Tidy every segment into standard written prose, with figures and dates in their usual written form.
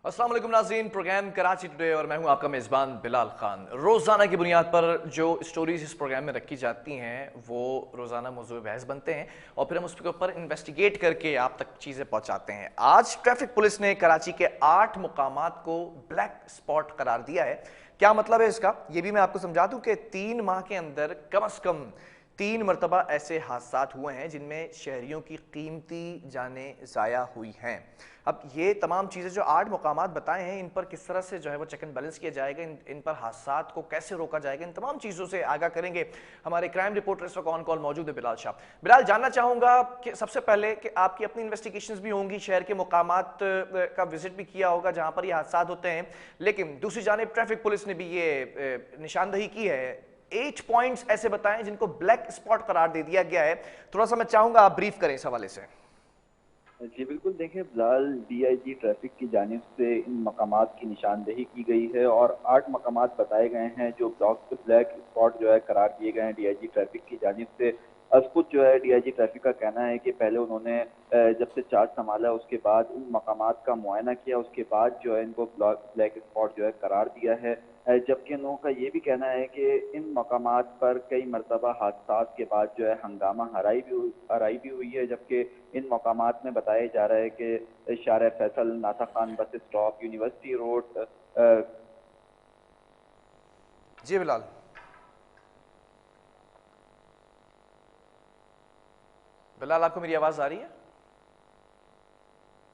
अस्सलाम वालेकुम नाज़रीन, प्रोग्राम कराची टुडे और मैं हूं आपका मेज़बान बिलाल खान। रोज़ाना की बुनियाद पर जो स्टोरीज़ इस प्रोग्राम में रखी जाती हैं वो रोज़ाना मौज़ूए बहस बनते हैं और फिर हम उसके ऊपर इन्वेस्टिगेट करके आप तक चीज़ें पहुंचाते हैं। आज ट्रैफिक पुलिस ने कराची के 8 मुकामात को ब्लैक स्पॉट करार दिया है। क्या मतलब है इसका, ये भी मैं आपको समझा दूं कि 3 माह के अंदर कम अज़ कम 3 मरतबा ऐसे हादसात हुए हैं जिनमें शहरियों की कीमती जानें ज़ाया हुई हैं। अब ये तमाम चीज़ें जो 8 मुकामात बताए हैं, इन पर किस तरह से जो है वो चेक एंड बैलेंस किया जाएगा, इन पर हादसात को कैसे रोका जाएगा, इन तमाम चीज़ों से आगाह करेंगे हमारे क्राइम रिपोर्टर इस वक्त ऑन कॉल मौजूद है बिलाल शाह। बिलाल, जानना चाहूँगा कि सबसे पहले कि आपकी अपनी इन्वेस्टिगेशंस भी होंगी, शहर के मुकामात का विजिट भी किया होगा जहाँ पर ये हादसात होते हैं, लेकिन दूसरी जानिब ट्रैफिक पुलिस ने भी ये निशानदही की है। 8 पॉइंट्स ऐसे बताएं जिनको ब्लैक स्पॉट करार दे दिया गया है। थोड़ा सा मैं चाहूंगा आप ब्रीफ करें इस हवाले से। जी बिल्कुल, देखें बिलाल, डीआईजी ट्रैफिक की जानिब से इन मकामात की निशानदेही की गई है और 8 मकामात बताए गए हैं जो ब्लैक स्पॉट जो है करार दिए गए हैं डीआईजी ट्रैफिक की जानिब से। खुद जो है डीआईजी ट्रैफिक का कहना है कि पहले उन्होंने जब से चार्ज संभाला उसके बाद इन मकामात का मुआयना किया, उसके बाद जो है इनको ब्लैक स्पॉट जो है करार दिया है। जबकि इन लोगों का ये भी कहना है कि इन मकामात पर कई मरतबा हादसात के बाद जो है हंगामा हराई भी हुई है। जबकि इन मकामात में बताया जा रहा है कि शार Faisal, Natha Khan bus stop, university road. जी बिलाल, बिलाल आपको मेरी आवाज़ आ रही है?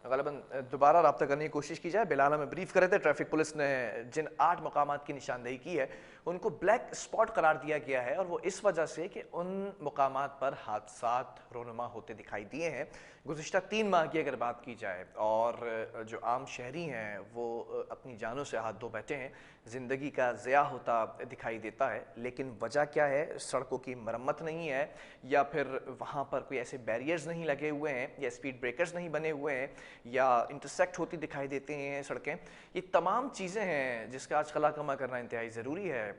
ग़ालिबन दोबारा रब्ता करने की कोशिश की जाए। बिलाल हमें ब्रीफ करे थे, ट्रैफिक पुलिस ने जिन 8 मकामात की निशानदेही की है उनको ब्लैक स्पॉट करार दिया गया है और वो इस वजह से कि उन मकामात पर हादसात रोनुमा होते दिखाई दिए हैं। गुज़िश्ता 3 माह की अगर बात की जाए और जो आम शहरी हैं वो अपनी जानों से हाथ धो बैठे हैं, ज़िंदगी का ज़िया होता दिखाई देता है। लेकिन वजह क्या है? सड़कों की मरम्मत नहीं है या फिर वहाँ पर कोई ऐसे बैरियर्स नहीं लगे हुए हैं या स्पीड ब्रेकर्स नहीं बने हुए हैं या इंटरसेक्ट होती दिखाई देती हैं सड़कें। ये तमाम चीज़ें हैं जिसका आज कला कमा करना इंतहाई ज़रूरी है।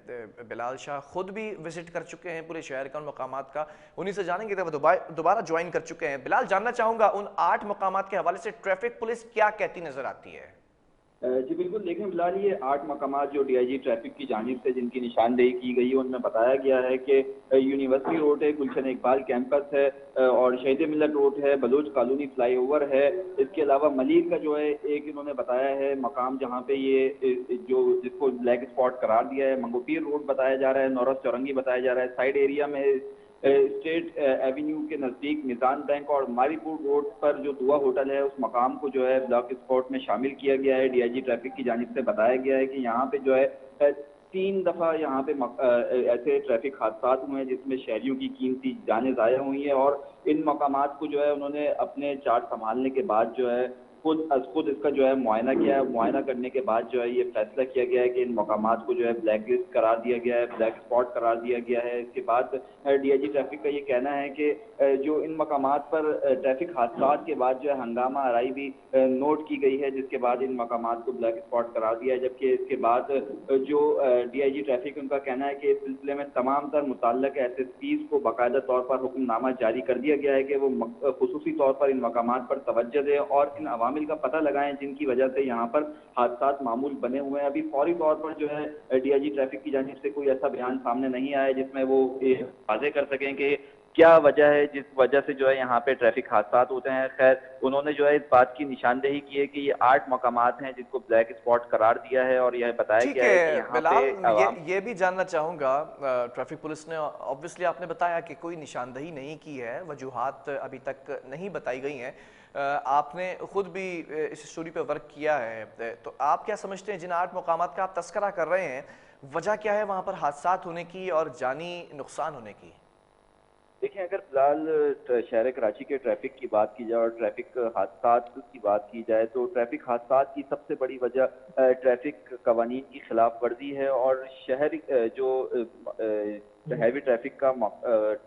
बिलाल शाह खुद भी विजिट कर चुके हैं पूरे शहर का, उन मकामात का, उन्हीं से जानेंगे तो वो दोबारा ज्वाइन कर चुके हैं। बिलाल, जानना चाहूँगा उन 8 मकामात के हवाले से ट्रैफिक पुलिस क्या कहती नज़र आती है? जी बिल्कुल, देखें बिलाल, ये 8 मकामात जो डीआईजी ट्रैफिक की जानिब से जिनकी निशानदेही की गई है उनमें बताया गया है कि यूनिवर्सिटी रोड है, गुलशन इकबाल कैंपस है, और शहीद मिलत रोड है, बलोच कॉलोनी फ्लाईओवर है। इसके अलावा मलिक का जो है एक इन्होंने बताया है मकाम जहाँ पे ये जो जिसको ब्लैक स्पॉट करार दिया है, मंगोपीर रोड बताया जा रहा है, नौरस चौरंगी बताया जा रहा है। साइड एरिया में स्टेट एवेन्यू के नज़दीक निज़ाम बैंक और मारीपुर रोड पर जो दुआ होटल है उस मकाम को जो है ब्लॉक स्पॉट में शामिल किया गया है। डीआईजी ट्रैफिक की जानिब से बताया गया है कि यहाँ पे जो है 3 दफ़ा यहाँ पे ऐसे ट्रैफिक हादसात हुए हैं जिसमें शहरियों की कीमती जानें ज़ाया हुई हैं और इन मकामात को जो है उन्होंने अपने चार्ज संभालने के बाद जो है खुद इसका जो है मुआयना किया है। मुआयना करने के बाद जो है ये फैसला किया गया है कि इन मकामात को जो है ब्लैक लिस्ट करार दिया गया है, ब्लैक स्पॉट करार दिया गया है। इसके बाद डीआईजी ट्रैफिक का ये कहना है कि जो इन मकामात पर ट्रैफिक हादसात के बाद जो है हंगामा आराई भी नोट की गई है, जिसके बाद इन मकामात को ब्लैक स्पॉट करार दिया है। जबकि इसके बाद जो डीआईजी ट्रैफिक, उनका कहना है कि इस सिलसिले में तमाम तर मुतल्लिक़ एसएसपीज़ को बाकायदा तौर पर हुक्मनामा जारी कर दिया गया है कि वो खुसूसी तौर पर इन मकामात पर तवज्जो दें और इन अवामिल का पता लगाएं जिनकी वजह से यहाँ पर हादसात मामूल बने हुए हैं। अभी फौरी तौर पर जो है डीआईजी ट्रैफिक की जानिब से कोई ऐसा बयान सामने नहीं आया जिसमें वो वाज़ेह कर सकें कि क्या वजह है जिस वजह से जो है यहाँ पे ट्रैफिक हादसात होते हैं। खैर, उन्होंने जो है इस बात की निशानदेही की है कि ये 8 मकामात हैं जिनको ब्लैक स्पॉट करार दिया है और यह बताया ठीक गया है कि है यहाँ पे बिलाल, आवाम। ये भी जानना चाहूँगा, ट्रैफिक पुलिस ने ऑब्वियसली आपने बताया कि कोई निशानदही नहीं की है, वजूहात अभी तक नहीं बताई गई हैं। आपने खुद भी इस स्टोरी पे वर्क किया है, तो आप क्या समझते हैं जिन 8 मकामात का आप तस्करा कर रहे हैं, वजह क्या है वहाँ पर हादसात होने की और जानी नुकसान होने की? देखिए, अगर फिलहाल शहर कराची के ट्रैफिक की बात की जाए और ट्रैफिक हादसात की बात की जाए तो ट्रैफिक हादसात की सबसे बड़ी वजह ट्रैफिक कवानीन की खिलाफ वर्जी है और शहर जो हैवी ट्रैफिक का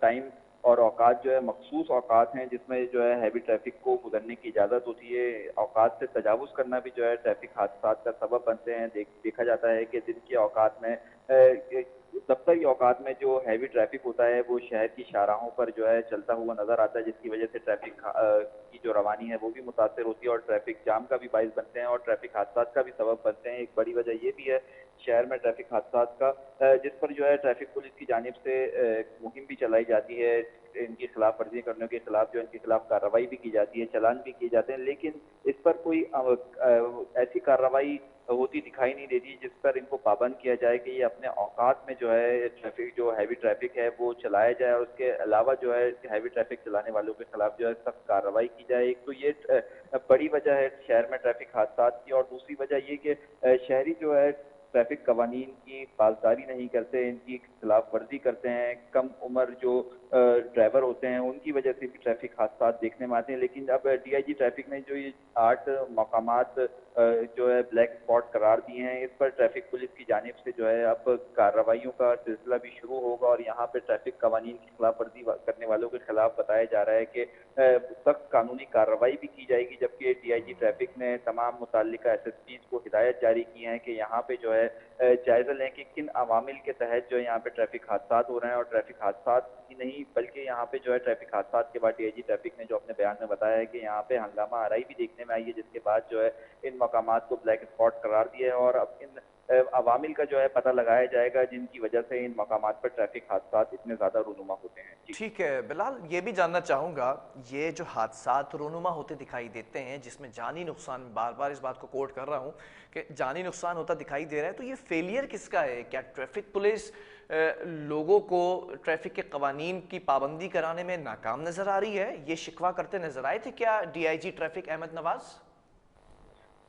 टाइम और औकात जो है मखसूस औकात हैं जिसमें जो है हैवी ट्रैफिक को गुजरने की इजाज़त होती है। औकात से तजावुज़ करना भी जो है ट्रैफिक हादसात का सबब बनते हैं। देखा जाता है कि दिन के औकात में दफ्तरी औकात में जो हैवी ट्रैफिक होता है वो शहर की शाहराहों पर जो है चलता हुआ नजर आता है, जिसकी वजह से ट्रैफिक की जो रवानी है वो भी मुतासर होती है और ट्रैफिक जाम का भी बाइस बनते हैं और ट्रैफिक हादसा का भी सबब बनते हैं। एक बड़ी वजह ये भी है शहर में ट्रैफिक हादसा का, जिस पर जो है ट्रैफिक पुलिस की जानिब से मुहिम भी चलाई जाती है, इनकी खिलाफ वर्जी करने के खिलाफ जो इनके खिलाफ कार्रवाई भी की जाती है, चालान भी किए जाते हैं, लेकिन इस पर कोई ऐसी कार्रवाई होती दिखाई नहीं देती जिस पर इनको पाबंद किया जाए कि ये अपने औकात में जो है ट्रैफिक, जो हैवी ट्रैफिक है वो चलाया जाए और उसके अलावा जो है हैवी ट्रैफिक चलाने वालों के खिलाफ जो है सख्त कार्रवाई की जाए। एक तो ये बड़ी वजह है शहर में ट्रैफिक हादसा की, और दूसरी वजह ये कि शहरी जो है ट्रैफिक कवानीन की पासदारी नहीं करते, इनकी खिलाफ वर्जी करते हैं। कम उम्र जो ड्राइवर होते हैं उनकी वजह से भी ट्रैफिक हादसा देखने में आते हैं। लेकिन अब डीआईजी ट्रैफिक ने जो ये 8 मकामात जो है ब्लैक स्पॉट करार दिए हैं, इस पर ट्रैफिक पुलिस की जानिब से जो है अब कार्रवाइयों का सिलसिला भी शुरू होगा और यहाँ पे ट्रैफिक कवानीन की खिलाफ वर्जी करने वालों के खिलाफ बताया जा रहा है कि सख्त कानूनी कार्रवाई भी की जाएगी। जबकि डीआईजी ट्रैफिक ने तमाम मुतल्लिका एसएसपीज को हिदायत जारी की है कि यहाँ पे जो है जायजा लें कि किन अवामिल के तहत जो है यहाँ पे ट्रैफिक हादसा हो रहे हैं, और ट्रैफिक हादसा ही नहीं बल्कि यहाँ पे जो है ट्रैफिक हादसा के बाद डीआईजी ट्रैफिक ने जो अपने बयान में बताया है कि यहाँ पे हंगामा आराई भी देखने में आई है, जिसके बाद जो है इन मकामात को ब्लैक स्पॉट करार दिया है और अब इन अवामिल का जो है पता लगाया जाएगा जिनकी वजह से इन मकामात पर ट्रैफिक हादसा इतने ज्यादा रूनुमा होते हैं। जी ठीक है बिलाल, ये भी जानना चाहूँगा, ये जो हादसात रोनुमा होते दिखाई देते हैं जिसमें जानी नुकसान, बार बार इस बात को कोट कर रहा हूँ कि जानी नुकसान होता दिखाई दे रहा है, तो ये फेलियर किसका है? क्या ट्रैफिक पुलिस लोगों को ट्रैफिक के कवानीन की पाबंदी कराने में नाकाम नजर आ रही है? ये शिकवा करते नजर आए थे क्या डीआईजी ट्रैफिक अहमद नवाज?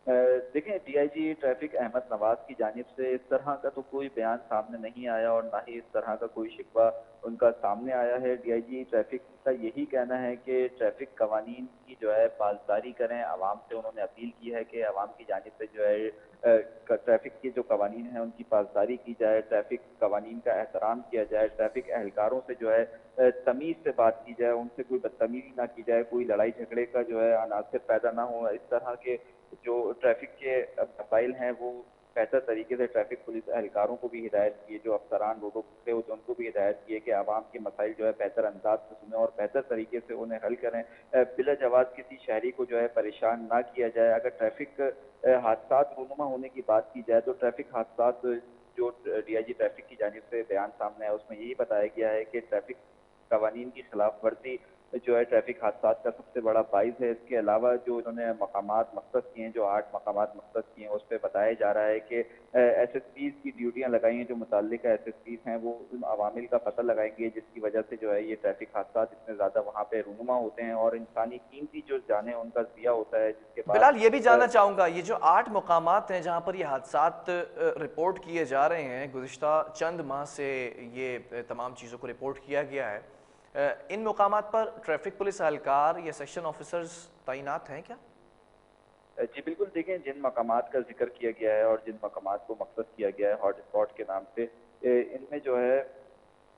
देखें, डीआईजी ट्रैफिक अहमद नवाज की जानिब से इस तरह का तो कोई बयान सामने नहीं आया और ना ही इस तरह का कोई शिकवा उनका सामने आया है। डीआईजी ट्रैफिक का यही कहना है कि ट्रैफिक कवानीन की जो है पासदारी करें। आवाम से उन्होंने अपील की है कि आवाम की जानिब से जो है ट्रैफिक के जो कवानीन हैं उनकी पासदारी की जाए, ट्रैफिक कवानीन का एहतराम किया जाए, ट्रैफिक एहलकारों से जो है तमीज़ से बात की जाए, उनसे कोई बदतमीजी ना की जाए, कोई लड़ाई झगड़े का जो है अनासर पैदा ना हो। इस तरह के जो ट्रैफिक के मसाइल हैं वो बेहतर तरीके से ट्रैफिक पुलिस एहलकारों को भी हिदायत की है, जो अफसरान रोडों पे होते हैं उनको भी हिदायत की है कि आवाम के मसाइल जो है बेहतर अंदाज से सुने और बेहतर तरीके से उन्हें हल करें। बिला जवाब किसी शहरी को जो है परेशान ना किया जाए। अगर ट्रैफिक हादसा रूनुमा होने की बात की जाए तो ट्रैफिक हादसा जो डीआईजी ट्रैफिक की जानिब से बयान सामने आया उसमें यही बताया गया है कि ट्रैफिक कवानीन की खिलाफ वर्जी जो है ट्रैफिक हादसा का सबसे बड़ा बाइस है। इसके अलावा जो इन्होंने मकामात मख्तस किए हैं, जो 8 मकामात मख्तस किए हैं, उस पर बताया जा रहा है कि एसएसपीज की ड्यूटियां लगाई हैं, जो मुतल्लिका एसएसपीज हैं वो उन अवामिल का पता लगाएंगे जिसकी वजह से जो है ये ट्रैफिक हादसा इतने ज़्यादा वहाँ पे रूनुमा होते हैं और इंसानी कीमती जो जाने उनका ज़िया होता है, जिसके बिलाल, बाद ये भी जानना चाहूँगा, ये जो 8 मकामात हैं जहाँ पर ये हादसात रिपोर्ट किए जा रहे हैं, गुज़िश्ता चंद माह से ये तमाम चीज़ों को रिपोर्ट किया गया है, इन मकामात पर ट्रैफिक पुलिस एहलकार या सेक्शन ऑफिसर्स तैनात हैं क्या? जी बिल्कुल, देखें जिन मकामात का जिक्र किया गया है और जिन मकामात को मख्सूस किया गया है हॉट स्पॉट के नाम से, इनमें जो है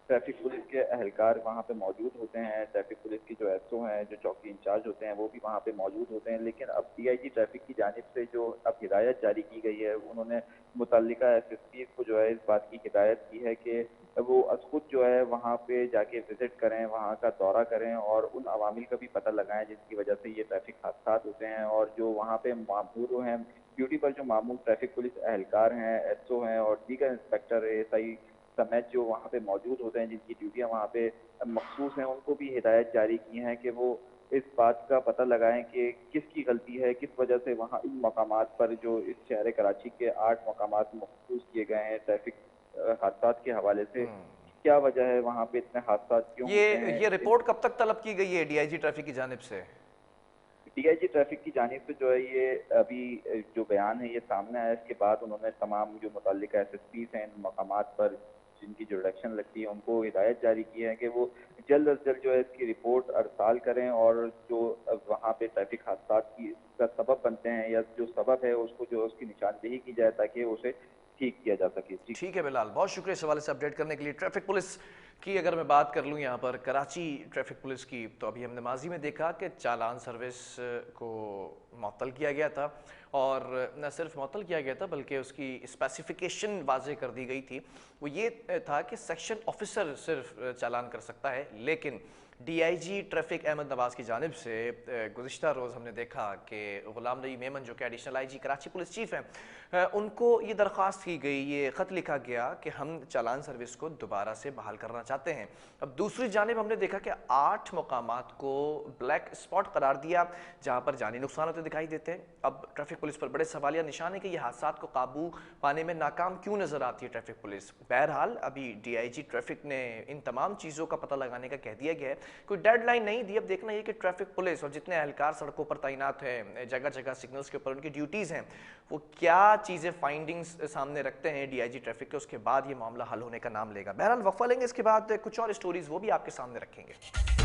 ट्रैफिक पुलिस के एहलकार वहाँ पे मौजूद होते हैं। ट्रैफिक पुलिस की जो एसओ हैं, जो चौकी इंचार्ज होते हैं, वो भी वहाँ पे मौजूद होते हैं। लेकिन अब डीआईजी ट्रैफिक की जानिब से जो अब हिदायत जारी की गई है, उन्होंने मुतल्लिका एसएसपी को जो है इस बात की हिदायत की है कि वो खुद जो है वहाँ पे जाके विजिट करें, वहाँ का दौरा करें और उन अवामिल का भी पता लगाएं जिसकी वजह से ये ट्रैफिक हादसा होते हैं। और जो वहाँ पे मामूर हैं, ड्यूटी पर जो मामूर ट्रैफिक पुलिस एहलकार हैं, एसओ हैं और दीगर इंस्पेक्टर एएसआई समेत जो वहाँ पे मौजूद होते हैं, जिनकी ड्यूटियाँ वहाँ पे मखसूस हैं, उनको भी हिदायत जारी की हैं कि वो इस बात का पता लगाएं कि किसकी गलती है, किस वजह से वहाँ इन मकामात पर जो इस शहर कराची के 8 मकामात मखसूस किए गए हैं ट्रैफिक हादसा के हवाले से, क्या वजह है वहाँ पे इतने हादसा क्यों होते हैं। ये रिपोर्ट कब तक तलब की गई है डीआईजी ट्रैफिक की जानिब से? डीआईजी ट्रैफिक की जानिब से जो है ये अभी जो बयान है ये सामने आया, इसके बाद उन्होंने तमाम जो मुतल्लिका एसएसपीज हैं इन मकामात पर जिनकी जो इलेक्शन लगती है उनको हिदायत जारी की है कि वो जल्द अज जल्द जो है इसकी रिपोर्ट अरसाल करें और जो वहाँ पे ट्रैफिक हादसा की का सबब बनते हैं या जो सबब है उसको जो उसकी निशानदेही की जाए ताकि उसे ठीक किया जा सके। जी ठीक है बिलाल, बहुत शुक्रिया इस हवाले से अपडेट करने के लिए। ट्रैफिक पुलिस कि अगर मैं बात कर लूँ यहाँ पर कराची ट्रैफिक पुलिस की, तो अभी हमने माजी में देखा कि चालान सर्विस को मअतल किया गया था, और न सिर्फ मअतल किया गया था बल्कि उसकी स्पेसिफिकेशन वाज़ेह कर दी गई थी। वो ये था कि सेक्शन ऑफिसर सिर्फ चालान कर सकता है, लेकिन डीआईजी ट्रैफिक अहमद नवाज़ की जानिब से गुज़िश्ता रोज़ हमने देखा कि ग़ुलाम नबी मेमन जो कि additional IG Karachi police chief हैं, उनको ये दरख्वास्त की गई, ये ख़त लिखा गया कि हम चालान सर्विस को दोबारा से बहाल करना चाहते हैं। अब दूसरी जानिब हमने देखा कि 8 मकामात को ब्लैक स्पॉट करार दिया जहाँ पर जानी नुकसान होते दिखाई देते हैं। अब ट्रैफिक पुलिस पर बड़े सवालिया निशान है कि ये हादसात को काबू पाने में नाकाम क्यों नज़र आती है ट्रैफिक पुलिस। बहरहाल अभी डीआईजी ट्रैफिक ने इन तमाम चीज़ों का पता लगाने का कह दिया गया है, कोई डेडलाइन नहीं दी। अब देखना ये कि ट्रैफिक पुलिस और जितने एहलकार सड़कों पर तैनात हैं, जगह जगह सिग्नल्स के ऊपर उनकी ड्यूटीज़ हैं, वो क्या चीज़ें फाइंडिंग्स सामने रखते हैं डीआईजी ट्रैफिक के, उसके बाद ये मामला हल होने का नाम लेगा। बहरहाल वक्फा लेंगे, इसके बाद कुछ और स्टोरीज वो भी आपके सामने रखेंगे।